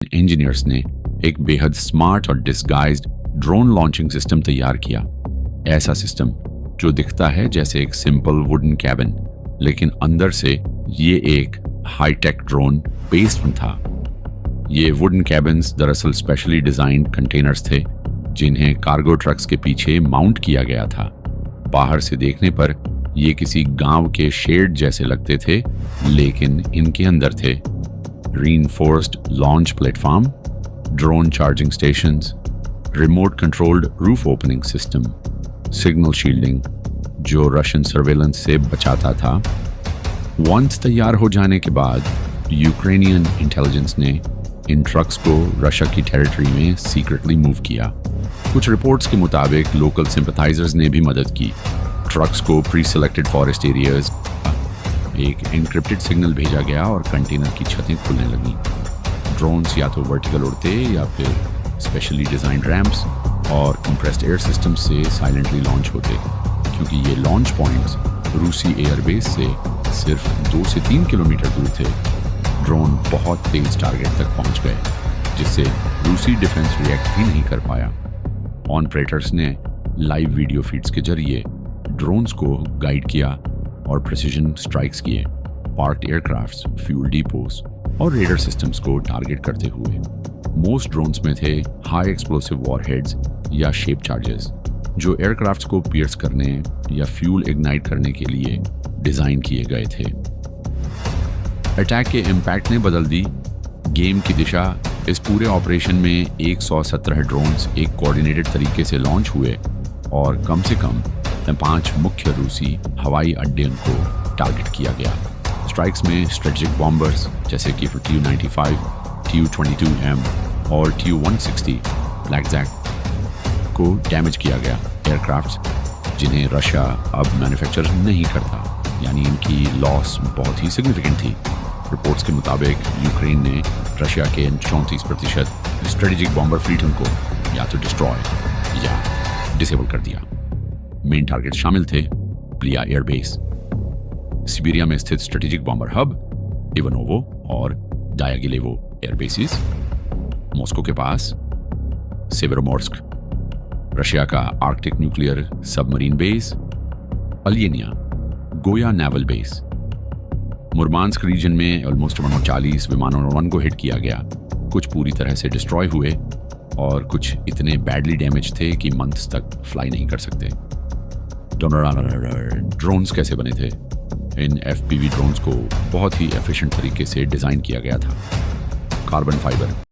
Engineers ने एक बेहद स्मार्ट और डिस्गाइज्ड ड्रोन लॉन्चिंग सिस्टम तैयार किया। ऐसा सिस्टम जो दिखता है जैसे एक सिंपल वुडन कैबिन, लेकिन अंदर से ये एक हाईटेक ड्रोन बेस्ड था। ये वुडन कैबिन्स दरअसल स्पेशली डिजाइंड कंटेनर्स थे जिन्हें कार्गो ट्रक्स के पीछे माउंट किया गया था। बाहर से देखने पर ये किसी गांव के शेड जैसे लगते थे, लेकिन इनके अंदर थे reinforced launch platform, drone charging stations, remote controlled roof opening system, signal shielding जो रशियन सर्वेलेंस से बचाता था। वंस तैयार हो जाने के बाद यूक्रेनियन इंटेलिजेंस ने इन ट्रक्स को रशिया की टेरिटरी में सीक्रेटली मूव किया। कुछ रिपोर्ट्स के मुताबिक लोकल सिंपैथाइजर्स ने भी मदद की। ट्रक्स को प्री सिलेक्टेड फॉरेस्ट एरियाज एक एन्क्रिप्टेड सिग्नल भेजा गया और कंटेनर की छतें खुलने लगी। ड्रोन्स या तो वर्टिकल उड़ते या फिर स्पेशली डिजाइंड रैम्प्स और कंप्रेस्ड एयर सिस्टम से साइलेंटली लॉन्च होते, क्योंकि ये लॉन्च पॉइंट्स रूसी एयरबेस से सिर्फ 2 से 3 किलोमीटर दूर थे। ड्रोन बहुत तेज टारगेट तक पहुंच गए, जिससे रूसी डिफेंस रिएक्ट ही नहीं कर पाया। ऑपरेटर्स ने लाइव वीडियो फीड्स के जरिए ड्रोन्स को गाइड किया और प्रिसीजन स्ट्राइक्स किए, पार्क्ड एयरक्राफ्ट्स, फ्यूल डिपोस और रेडर सिस्टम्स को टारगेट करते हुए। मोस्ट ड्रोन्स में थे हाई एक्सप्लोसिव वॉरहेड्स या शेप चार्जेस, जो एयरक्राफ्ट्स को पियर्स करने या फ्यूल इग्नाइट करने के लिए डिजाइन किए गए थे। अटैक के इम्पैक्ट ने बदल दी गेम की दिशा। इस पूरे ऑपरेशन में 117 ड्रोन्स एक कोऑर्डिनेटेड तरीके से लॉन्च हुए और कम से कम 5 मुख्य रूसी हवाई अड्डे को टारगेट किया गया। स्ट्राइक्स में स्ट्रेटेजिक बॉम्बर्स जैसे कि Tu-95, Tu-22M और Tu-160 ब्लैकजैक को डैमेज किया गया। एयरक्राफ्ट्स जिन्हें रशिया अब मैन्युफैक्चर नहीं करता, यानी इनकी लॉस बहुत ही सिग्निफिकेंट थी। रिपोर्ट्स के मुताबिक यूक्रेन ने रशिया के 34% स्ट्रेटेजिक बॉम्बर फ्लीट को या तो डिस्ट्रॉय या डिसेबल कर दिया। मेन टारगेट शामिल थे प्लिया एयरबेस, सिबेरिया में स्थित स्ट्रेटेजिक बॉम्बर हब इवानोवो और डायागिलेवो एयरबेसिस, मॉस्को के पास सेवेरोमोर्स्क, रशिया का आर्कटिक न्यूक्लियर सबमरीन बेस, अलियनिया गोया नेवल बेस। मुरमांस्क रीजन में ऑलमोस्ट 140 विमानों को हिट किया गया। कुछ पूरी तरह से डिस्ट्रॉय हुए और कुछ इतने बैडली डैमेज थे कि मंथ्स तक फ्लाई नहीं कर सकते। ड्रोन्स कैसे बने थे? इन FPV ड्रोन्स को बहुत ही एफिशिएंट तरीके से डिजाइन किया गया था। Carbon fibre